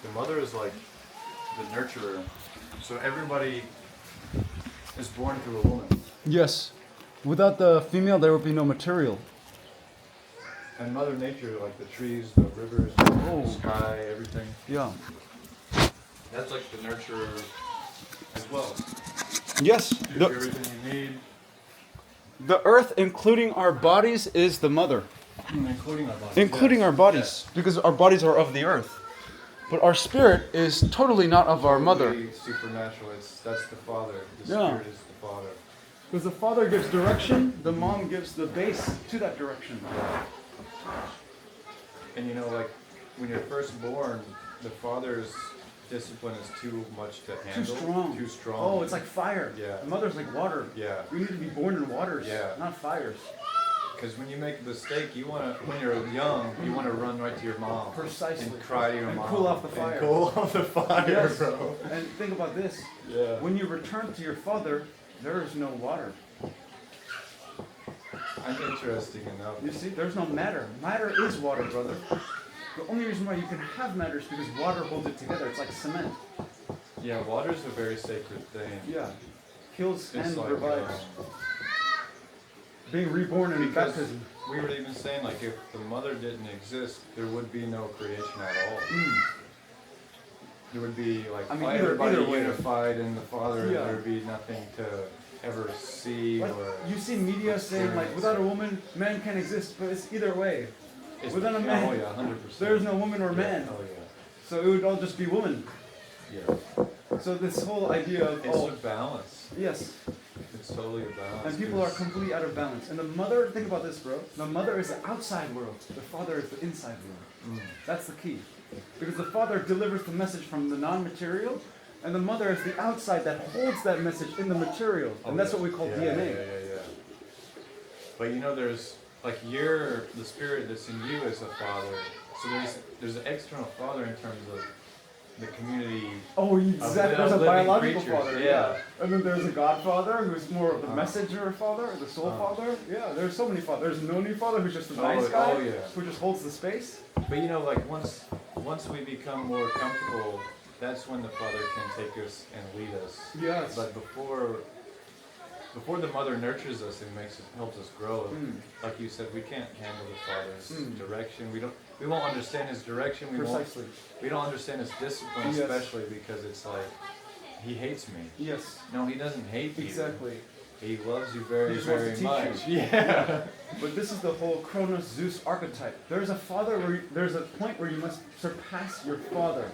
the mother is like the nurturer. So everybody is born through a woman. Yes. Without the female, there would be no material. And Mother Nature, like the trees, the rivers, the sky, everything. Yeah. That's like the nurturer as well. Yes. Gives you everything you need. The earth, including our bodies, is the mother. Including our bodies. Including our bodies. Yes. Because our bodies are of the earth. But our spirit is totally not of our mother. Supernatural. That's the father. The Yeah. spirit is the father. Because the father gives direction, the mom gives the base to that direction. And you know, like when you're first born, the father's discipline is too much to handle. Too strong. Oh, it's like fire. Yeah. The mother's like water. Yeah. We need to be born in waters, Yeah. not fires. Because when you make a mistake, you want to, when you're young, you want to run right to your mom. Precisely. And cry to your and mom. cool off the fire. And cool off the fire, Yes. bro. And think about this. Yeah. When you return to your father, there is no water. I'm interesting enough. You see, there's no matter. Matter is water, brother. The only reason why you can have matter is because water holds it together. It's like cement. Yeah, water's a very sacred thing. Yeah. Kills It's and like, revives. Being reborn in because baptism. we were even saying, like, if the mother didn't exist, there would be no creation at all. There would be, like, everybody either way. unified in the father, Yeah. and there would be nothing to ever see Like, or... you see media saying, like, without a woman, man can't exist, but it's either way. Without a man, Oh, yeah, 100%. there's no woman or man. Yeah, oh, yeah. So it would all just be woman. Yeah. So this whole idea of, It's a balance. yes. It's totally a balance. And people are completely out of balance. And the mother, think about this, bro. The mother is the outside world. The father is the inside world. That's the key. Because the father delivers the message from the non-material, and the mother is the outside that holds that message in the material. And that's what we call DNA. Yeah. But you know, there's, like, the spirit that's in you is a father. So there's an external father in terms of the community. Oh, exactly. There's a living biological creatures, father. yeah. And then there's a godfather who's more of the messenger father, the soul father. Yeah, there's so many fathers. There's Noni father who's just a nice guy who just holds the space. But you know, like once we become more comfortable, that's when the father can take us and lead us. Yes. But before the mother nurtures us and helps us grow, like you said, we can't handle the father's direction. We won't understand his direction. We don't understand his discipline, especially because it's like he hates me. Yes. No, he doesn't hate you. Exactly. He loves you very, just wants very to teach much. you. Yeah. But this is the whole Kronos Zeus archetype. There's a father there's a point where you must surpass your father.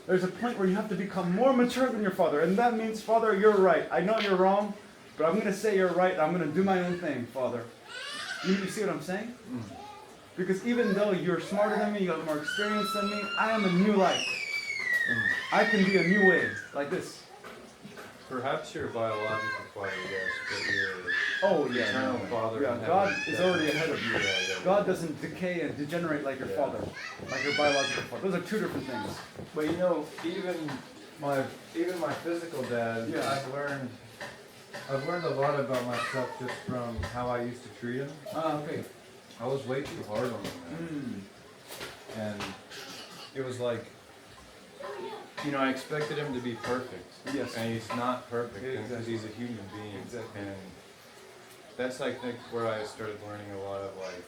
There's a point where you have to become more mature than your father, and that means, Father, you're right. I know you're wrong, but I'm going to say you're right. I'm going to do my own thing, Father. You see what I'm saying? Because even though you're smarter than me, you got more experience than me, I am a new light. I can be a new way, like this. Perhaps your biological father, yes, but your eternal father. Yeah, in God heaven, is already ahead of you. Yeah. God doesn't decay and degenerate like your father, like your biological father. Those are two different things. But you know, even my physical dad, I've learned a lot about myself just from how I used to treat him. Okay. I was way too hard on him, and it was like, you know, I expected him to be perfect. Yes. And he's not perfect because he's a human being. Exactly. And that's, I think, where I started learning a lot of, like,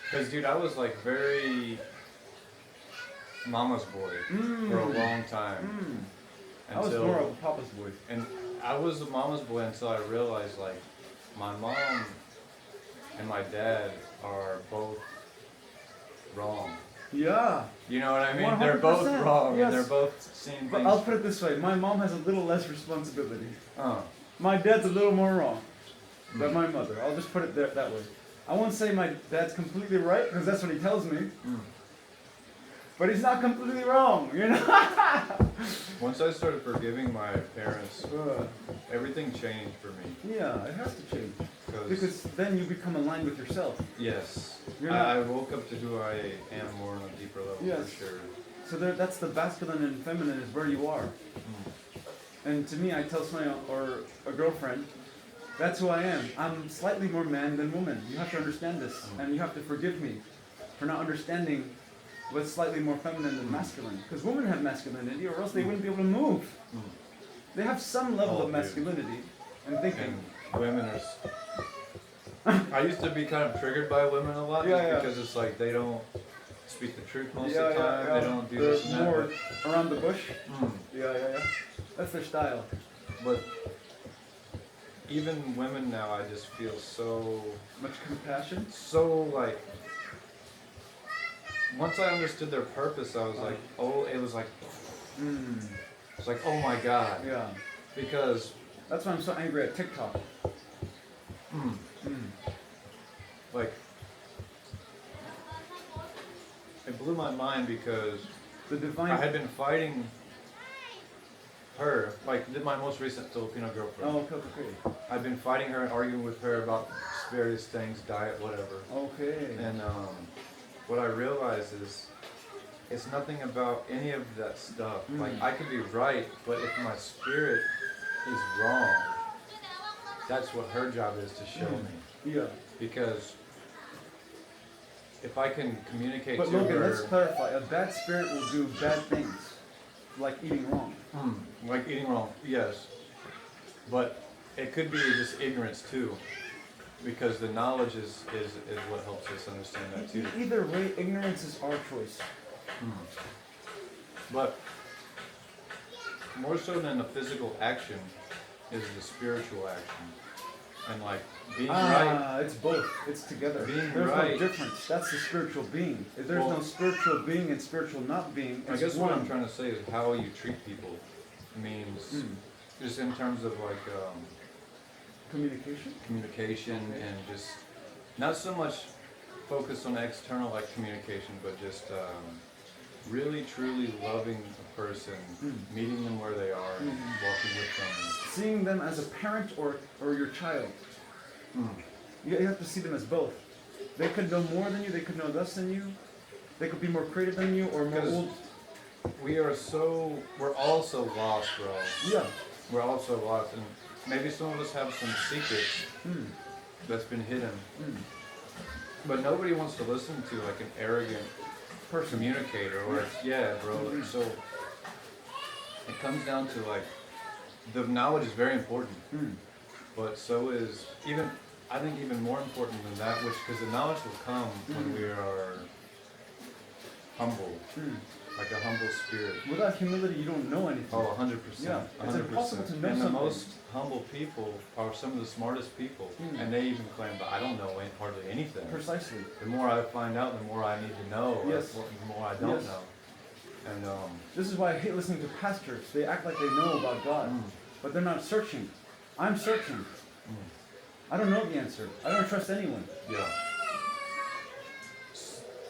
because, dude, I was, like, very mama's boy for a long time. I was more of a papa's boy. And I was a mama's boy until I realized, like, my mom and my dad are both wrong. Yeah. You know what I mean? 100%. They're both wrong, yes. and they're both seeing But things. I'll put it this way. My mom has a little less responsibility. Oh. My dad's a little more wrong than my mother. I'll just put it that way. I won't say my dad's completely right, because that's what he tells me. But he's not completely wrong, you know? Once I started forgiving my parents, everything changed for me. Yeah, it has to change. Because then you become aligned with yourself. Yes. You're not- I woke up to who I am more on a deeper level, Yes. for sure. So that's the masculine and feminine is where you are. And to me, I tell somebody or a girlfriend, that's who I am. I'm slightly more man than woman. You have to understand this. And you have to forgive me for not understanding but slightly more feminine than masculine. Because women have masculinity, or else they wouldn't be able to move. They have some level of masculinity and thinking. And women are. I used to be kind of triggered by women a lot, because it's like they don't speak the truth most of the time. They don't do this and that. More around the bush. Yeah. That's their style. But even women now, I just feel so much compassion. So like, once I understood their purpose, I was like, oh, it was like, it's like, oh my God. Yeah. Because that's why I'm so angry at TikTok. Like, it blew my mind because the divine. I had been fighting her, like my most recent Filipino girlfriend. Oh, okay. I've been fighting her and arguing with her about various things, diet, whatever. Okay. And what I realized is, it's nothing about any of that stuff. Like, I could be right, but if my spirit is wrong, that's what her job is to show me. Yeah. Because if I can communicate but to Logan, her... let's clarify. A bad spirit will do bad things, like eating wrong. Like eating wrong, yes. But it could be just ignorance too. Because the knowledge is what helps us understand that too. Either way, ignorance is our choice. But more so than the physical action is the spiritual action. And like being right. It's both. It's together. There's no difference. That's the spiritual being. If there's no spiritual being and spiritual not being, it's I guess one. what I'm trying to say is how you treat people means just in terms of like communication and just not so much focus on external like communication, but just really truly loving a person, meeting them where they are, and walking with them, seeing them as a parent or your child. You have to see them as both. They could know more than you, they could know less than you, they could be more creative than you or more old. We're all so lost, bro. Yeah. We're all so lost, and maybe some of us have some secrets that's been hidden. But nobody wants to listen to like an arrogant communicator or bro. So it comes down to like the knowledge is very important, but so is I think even more important than that, because the knowledge will come when we are humble, like a humble spirit. Without humility, you don't know anything. Oh, 100%. Yeah, it's impossible to know and something. The most humble people are some of the smartest people, and they even claim, but I don't know hardly anything. Precisely. The more I find out, the more I need to know. Yes. The more I don't know. And this is why I hate listening to pastors. They act like they know about God, but they're not searching. I'm searching. I don't know the answer. I don't trust anyone. Yeah.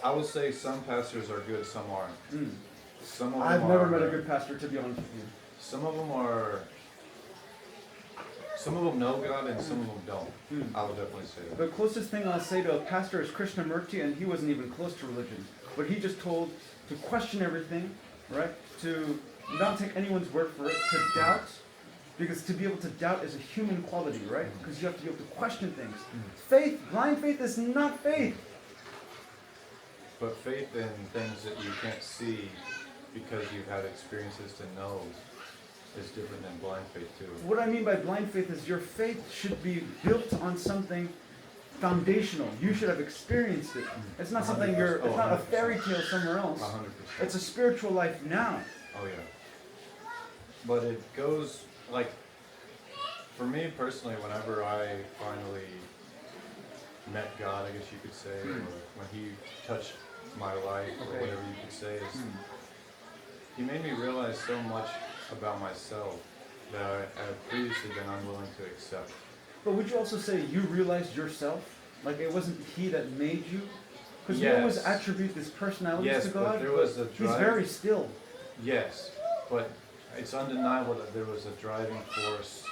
I would say some pastors are good, some aren't. Some of them I've never met a good pastor, to be honest with you. Some of them know God and some of them don't. I would definitely say that. The closest thing I'll say to a pastor is Krishnamurti, and he wasn't even close to religion. But he just told to question everything, right? To not take anyone's word for it, to doubt. Because to be able to doubt is a human quality, right? Because you have to be able to question things. Faith, blind faith is not faith. But faith in things that you can't see because you've had experiences to know is different than blind faith too. What I mean by blind faith is your faith should be built on something foundational. You should have experienced it. It's not something it's not a fairy tale somewhere else. 100%. It's a spiritual life now. Oh yeah. But it goes, like, for me personally, whenever I finally met God, I guess you could say, or when He touched my life, or whatever you could say, is He made me realize so much about myself that I had previously been unwilling to accept. But would you also say you realized yourself? Like it wasn't He that made you? Because you always attribute this personality to God. But there was a drive. He's very still. Yes, but it's undeniable that there was a driving force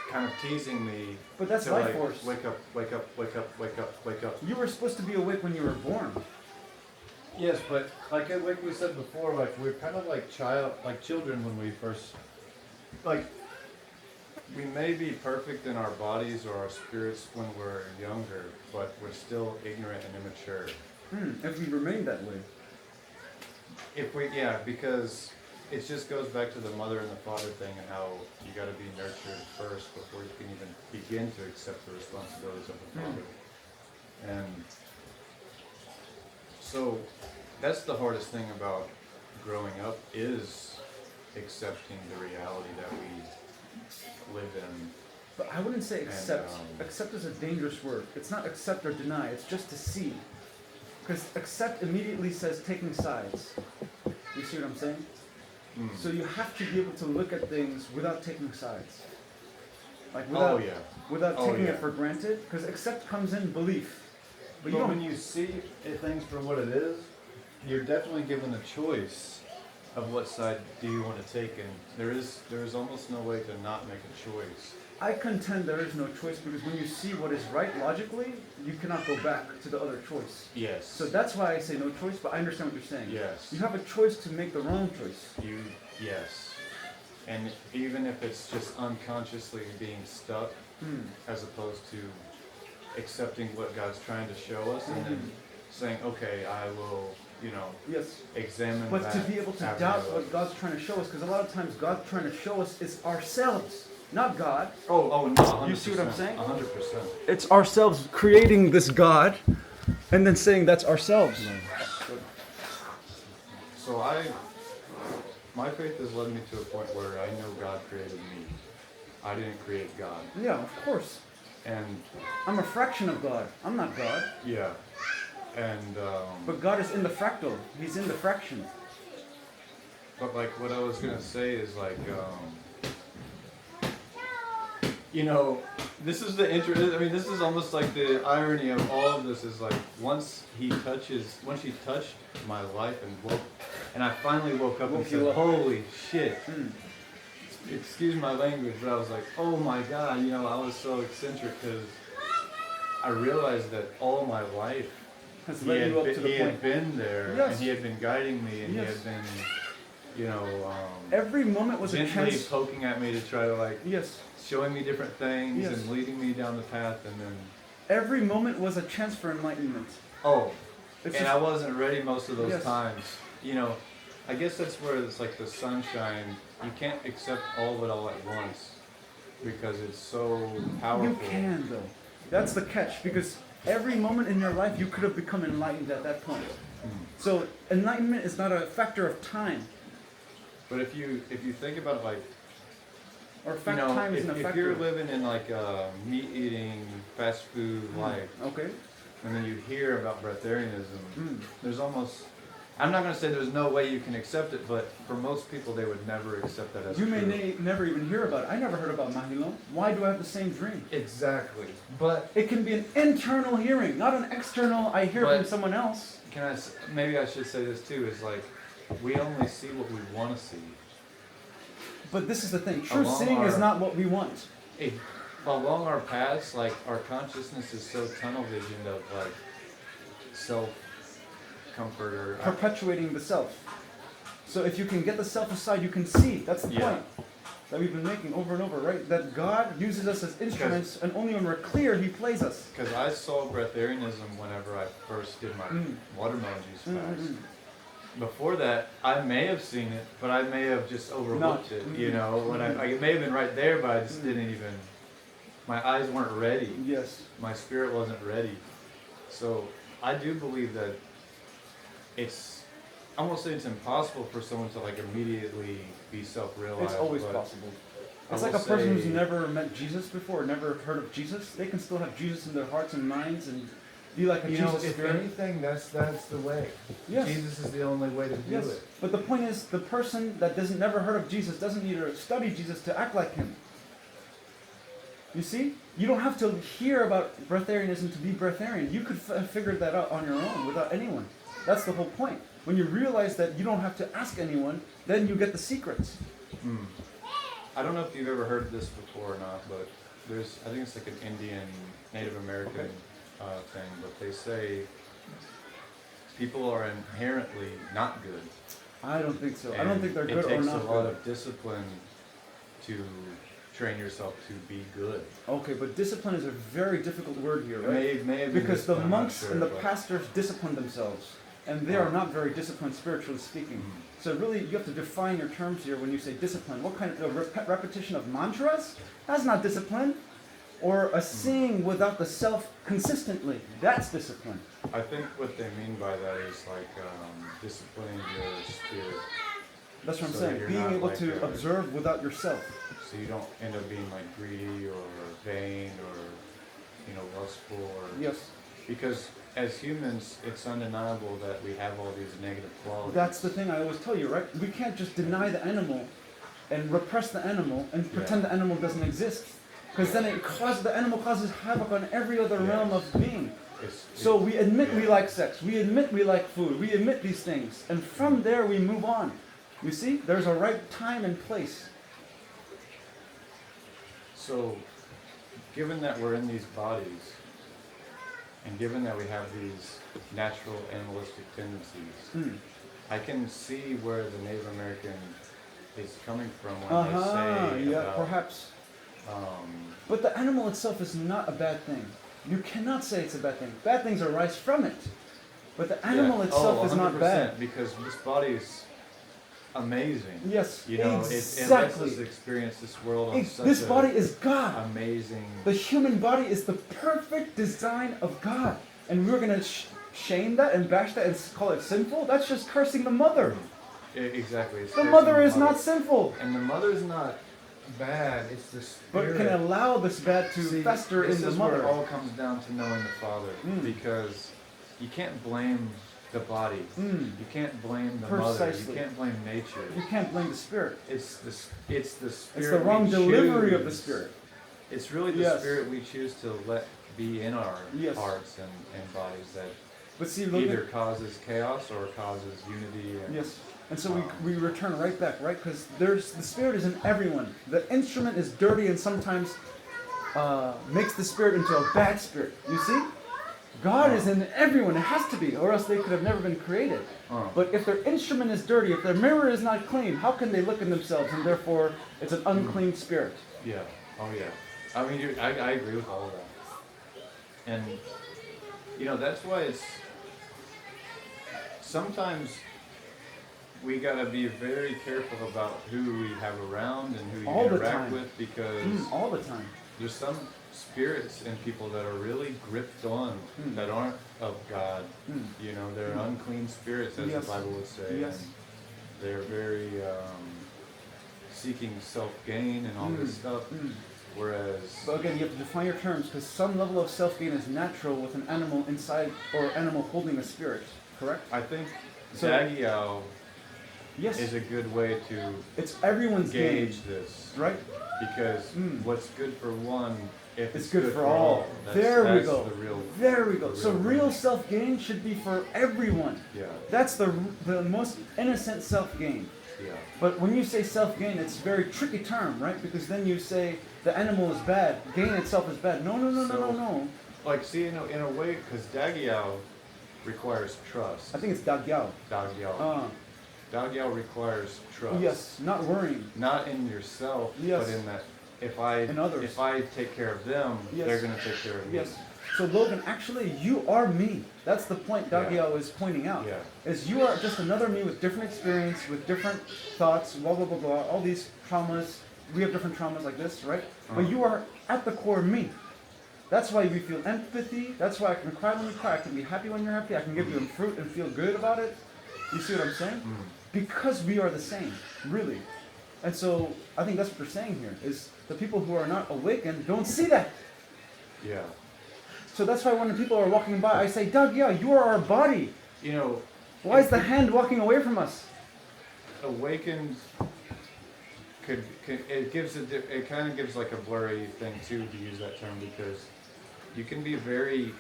kind of teasing me. But that's to life like, force. Wake up, wake up, wake up, wake up, wake up. You were supposed to be awake when you were born. Yes, but like we said before, like we're kind of like children when we first, like, we may be perfect in our bodies or our spirits when we're younger, but we're still ignorant and immature. If we remain that way. because it just goes back to the mother and the father thing and how you got to be nurtured first before you can even begin to accept the responsibilities of the father. And so that's the hardest thing about growing up, is accepting the reality that we live in. But I wouldn't say accept. And, Accept is a dangerous word. It's not accept or deny. It's just to see. Because accept immediately says taking sides. You see what I'm saying? So you have to be able to look at things without taking sides. Like without taking it for granted. Because accept comes in belief. But when you see things for what it is, you're definitely given a choice of what side do you want to take, and there is almost no way to not make a choice. I contend there is no choice, because when you see what is right logically, you cannot go back to the other choice. Yes. So that's why I say no choice, but I understand what you're saying. Yes. You have a choice to make the wrong choice. Yes. And even if it's just unconsciously being stuck, as opposed to accepting what God's trying to show us, and then saying, okay, I will, examine but that. But to be able to doubt what God's trying to show us, because a lot of times God's trying to show us is ourselves, not God. Oh, no, 100%. You see what I'm saying? 100%. It's ourselves creating this God, and then saying that's ourselves. So my faith has led me to a point where I know God created me. I didn't create God. Yeah, of course. And I'm a fraction of God. I'm not God. Yeah. And but God is in the fractal. He's in the fraction. But like what I was gonna say is like this is this is almost like the irony of all of this is like once she touched my life and I finally woke up and said, holy shit. Excuse my language, but I was like, oh my God, I was so eccentric because I realized that all my life he had been there, and he had been guiding me, and he had been, every moment was a chance, poking at me to try to showing me different things and leading me down the path, and then every moment was a chance for enlightenment. I wasn't ready most of those times. I guess that's where it's like the sunshine. You can't accept all of it all at once because it's so powerful. You can though. That's the catch, because every moment in your life you could have become enlightened at that point. So enlightenment is not a factor of time. But if you think about it time isn't a factor. If you're living in like a meat-eating, fast food life, and then you hear about breatharianism, there's almost, I'm not going to say there's no way you can accept it, but for most people they would never accept that as true. You may never even hear about it. I never heard about Mahilon. Why do I have the same dream? Exactly. But it can be an internal hearing, not an external, I hear from someone else. Maybe I should say this too, is like, we only see what we want to see. But this is the thing, true seeing is not what we want. Along our paths, like, our consciousness is so tunnel visioned of like self-comfort or perpetuating the self. So if you can get the self aside, you can see. That's the point that we've been making over and over, right? That God uses us as instruments, and only when we're clear, He plays us. Because I saw breatharianism whenever I first did my watermelon juice fast. Before that, I may have seen it, but I may have just overlooked it. When it may have been right there, but I just didn't even. My eyes weren't ready. Yes. My spirit wasn't ready. So I do believe that I won't say it's impossible for someone to like immediately be self-realized. It's always possible. It's like a person who's never met Jesus before, never heard of Jesus. They can still have Jesus in their hearts and minds and be like a Jesus if spirit. anything, that's the way. Yes. Jesus is the only way to do it. But the point is, the person that never heard of Jesus doesn't need to study Jesus to act like Him. You see? You don't have to hear about breatharianism to be breatharian. You could figure that out on your own without anyone. That's the whole point. When you realize that you don't have to ask anyone, then you get the secrets. I don't know if you've ever heard this before or not, but I think it's like an Indian, Native American thing, but they say people are inherently not good. I don't think so. I don't think they're good or not good. It takes a lot of discipline to train yourself to be good. Okay, but discipline is a very difficult word here, right? May have because the monks and the pastors discipline themselves. and they are not very disciplined spiritually speaking. So really, you have to define your terms here when you say discipline. What kind of repetition of mantras? That's not discipline. Or a seeing without the self consistently. That's discipline. I think what they mean by that is like disciplining your spirit. That's what I'm So saying. that you're Being not able like to observe without yourself. So you don't end up being like greedy or vain or, you know, lustful or... Yes. Because as humans, it's undeniable that we have all these negative qualities. That's the thing I always tell you, right? We can't just deny the animal and repress the animal and pretend the animal doesn't exist. Because then the animal causes havoc on every other realm of being. So we admit we like sex, we admit we like food, we admit these things. And from there we move on. You see, there's a right time and place. So, given that we're in these bodies, and given that we have these natural animalistic tendencies, I can see where the Native American is coming from when they say about, perhaps. But the animal itself is not a bad thing. You cannot say it's a bad thing. Bad things arise from it. But the animal itself is not bad. Because this body is amazing. Yes, you know, exactly. It lets us experience this world on such this body is God. Amazing. The human body is the perfect design of God. And we're going to shame that and bash that and call it sinful? That's just cursing the mother. Exactly. The mother is not sinful. And the mother is not bad, it's the spirit. But can allow this bad to fester in the mother. This is where it all comes down to knowing the Father. Because you can't blame the body. You can't blame the mother. You can't blame nature. You can't blame the spirit. It's the spirit. It's the wrong delivery of the spirit. It's really the spirit we choose to let be in our hearts and bodies that either causes chaos or causes unity. And, and so we return right back, right? Because the spirit is in everyone. The instrument is dirty and sometimes makes the spirit into a bad spirit. You see? God is in everyone. It has to be, or else they could have never been created. But if their instrument is dirty, if their mirror is not clean, how can they look at themselves? And therefore, it's an unclean spirit. Yeah. Oh, yeah. I mean, I agree with all of that. And, you know, that's why it's... Sometimes we got to be very careful about who we have around and who you interact with, because... all the time. There's some spirits in people that are really gripped on, that aren't of God. You know, they're unclean spirits, as the Bible would say. And they're very seeking self-gain and all this stuff. Whereas... But again, you have to define your terms, because some level of self-gain is natural with an animal inside, or animal holding a spirit, correct? I think Dagiao is a good way to everyone's gauge this. Right? Because what's good for one, if it's good for all. There we go. So real self-gain should be for everyone. Yeah. That's the most innocent self-gain. Yeah. But when you say self-gain, it's a very tricky term, right? Because then you say the animal is bad, gain itself is bad. No. Like, see, in a way, because Dagiao requires trust. I think it's Dagiao. Dagiao requires trust. Yes, not worrying. Not in yourself, but in that if I take care of them, they're going to take care of me. Yes. So Logan, actually, you are me. That's the point Dagiao is pointing out. Is you are just another me with different experience, with different thoughts, blah, blah, blah, blah, all these traumas. We have different traumas like this, right? But you are at the core me. That's why we feel empathy. That's why I can cry when you cry. I can be happy when you're happy. I can give you fruit and feel good about it. You see what I'm saying? Because we are the same, really. And so I think that's what they're saying here, is the people who are not awakened don't see that. Yeah. So that's why when people are walking by, I say, Doug, you are our body. You know, why is the hand walking away from us? Awakened it kind of gives like a blurry thing too, to use that term, because you can be very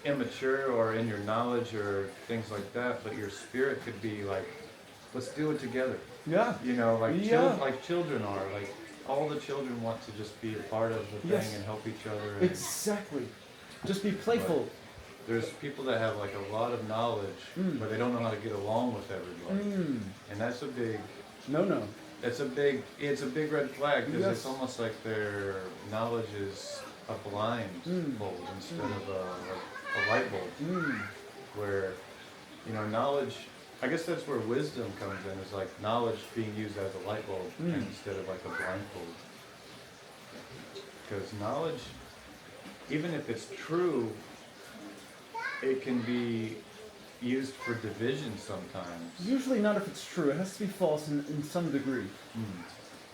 immature or in your knowledge or things like that, but your spirit could be like, let's do it together. Yeah. You know, like children are. Like, all the children want to just be a part of the thing and help each other. Exactly. Just be playful. There's people that have like a lot of knowledge, but they don't know how to get along with everybody. And that's a big... No. It's a big red flag, because it's almost like their knowledge is a blind bulb instead of a light bulb, where you know, knowledge, I guess that's where wisdom comes in, is like knowledge being used as a light bulb instead of like a blindfold. Because knowledge, even if it's true, it can be used for division sometimes. Usually not if it's true. It has to be false in some degree.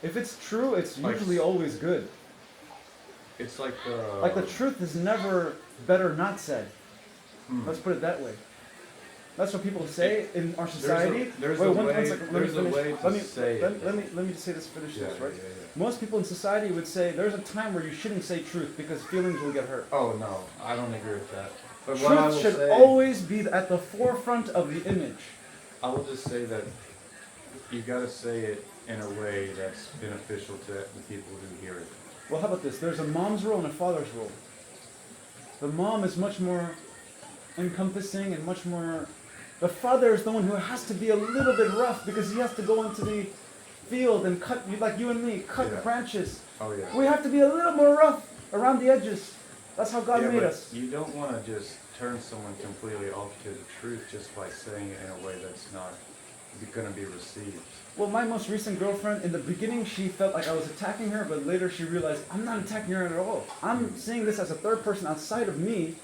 If it's true, it's usually always good. It's like the truth is never better not said. Let's put it that way. That's what people say in our society. There's a way to say it. Let me say this, finish this, right? Yeah. Most people in society would say there's a time where you shouldn't say truth because feelings will get hurt. Oh no, I don't agree with that. But Truth should always be at the forefront of the image. I will just say that you gotta say it in a way that's beneficial to the people who hear it. Well, how about this? There's a mom's role and a father's role. The mom is much more encompassing and much more... The father is the one who has to be a little bit rough because he has to go into the field and cut, like you and me, cut branches. Oh yeah. We have to be a little more rough around the edges. That's how God made us. You don't want to just turn someone completely off to the truth just by saying it in a way that's not going to be received. Well, my most recent girlfriend, in the beginning, she felt like I was attacking her, but later she realized I'm not attacking her at all. I'm seeing this as a third person outside of me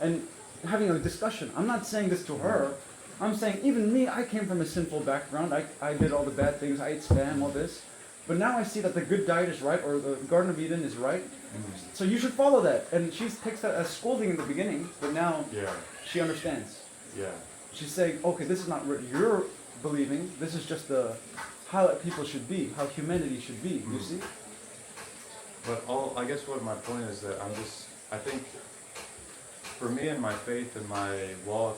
and having a discussion. I'm not saying this to her. I'm saying even me, I came from a sinful background. I did all the bad things. I ate spam, all this. But now I see that the good diet is right, or the Garden of Eden is right. So you should follow that. And she takes that as scolding in the beginning, but now she understands. Yeah. She's saying, okay, this is not what you're believing. This is just how people should be, how humanity should be, you see? But I guess what my point is that I think for me and my faith and my walk,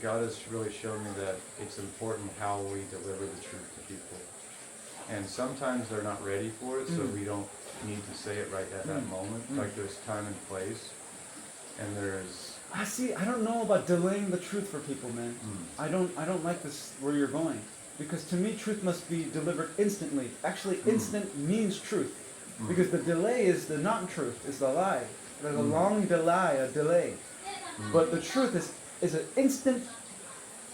God has really shown me that it's important how we deliver the truth to people. And sometimes they're not ready for it, so we don't need to say it right at that moment. Like there's time and place, and there's... I don't know about delaying the truth for people, man. I don't like this where you're going. Because to me, truth must be delivered instantly. Actually, instant means truth. Because the delay is the non-truth, is the lie. There's a long delay. But the truth is an instant,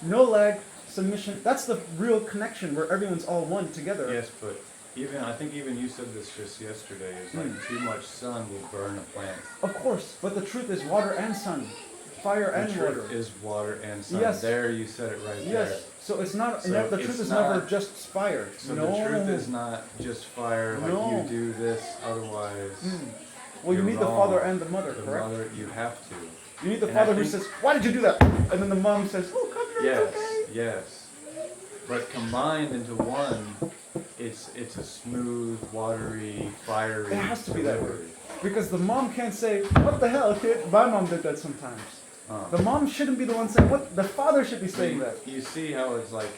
no lag submission. That's the real connection where everyone's all one together. Yes, but I think even you said this just yesterday, is like too much sun will burn a plant. Of course, but the truth is water and sun. Fire and water. The truth is water and sun. Yes. There, you said it right there. Yes. So it's not, the truth is never just fire. So the truth is not just fire, like you do this, otherwise... Well, you need the father and the mother, correct? The mother, you have to. You need the father who says, why did you do that? And then the mom says, oh, come here, it's okay. Yes. But combined into one, it's a smooth, watery, fiery... It has to be that way. Because the mom can't say, what the hell, kid? My mom did that sometimes. The mom shouldn't be the one saying, what? The father should be saying that. You see how it's like...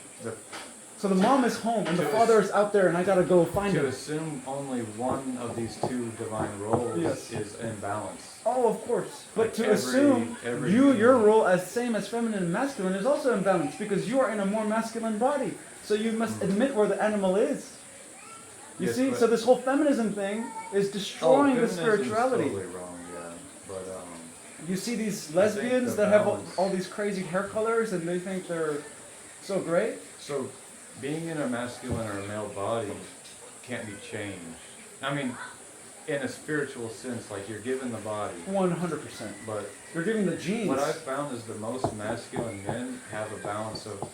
So the mom is home and the father is out there and I gotta go find him. To assume only one of these two divine roles is imbalance. Oh, of course. But to assume your role as same as feminine and masculine is also imbalanced because you are in a more masculine body. So you must admit where the animal is. You see? So this whole feminism thing is destroying the spirituality. Totally wrong, yeah. But you see these lesbians that have all these crazy hair colors and they think they're so great. So being in a masculine or a male body can't be changed. I mean, in a spiritual sense, like you're given the body. 100%. But you're giving the genes. What I've found is the most masculine men have a balance of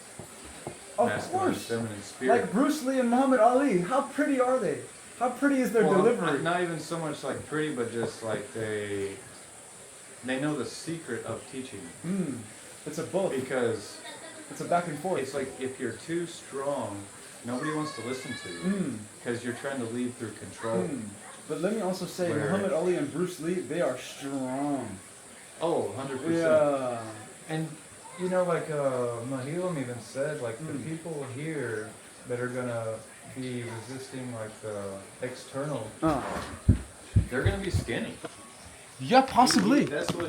masculine and feminine spirit. Like Bruce Lee and Muhammad Ali. How pretty are they? How pretty is their delivery? Not even so much like pretty, but just like they know the secret of teaching. It's a both. Because it's a back and forth. It's like if you're too strong, nobody wants to listen to you because you're trying to lead through control. But let me also say, Muhammad Ali and Bruce Lee, they are strong. Oh, 100%. Yeah. And you know, like Mahilam even said, like the people here that are gonna be resisting like the external, they're gonna be skinny. Yeah, possibly. That's what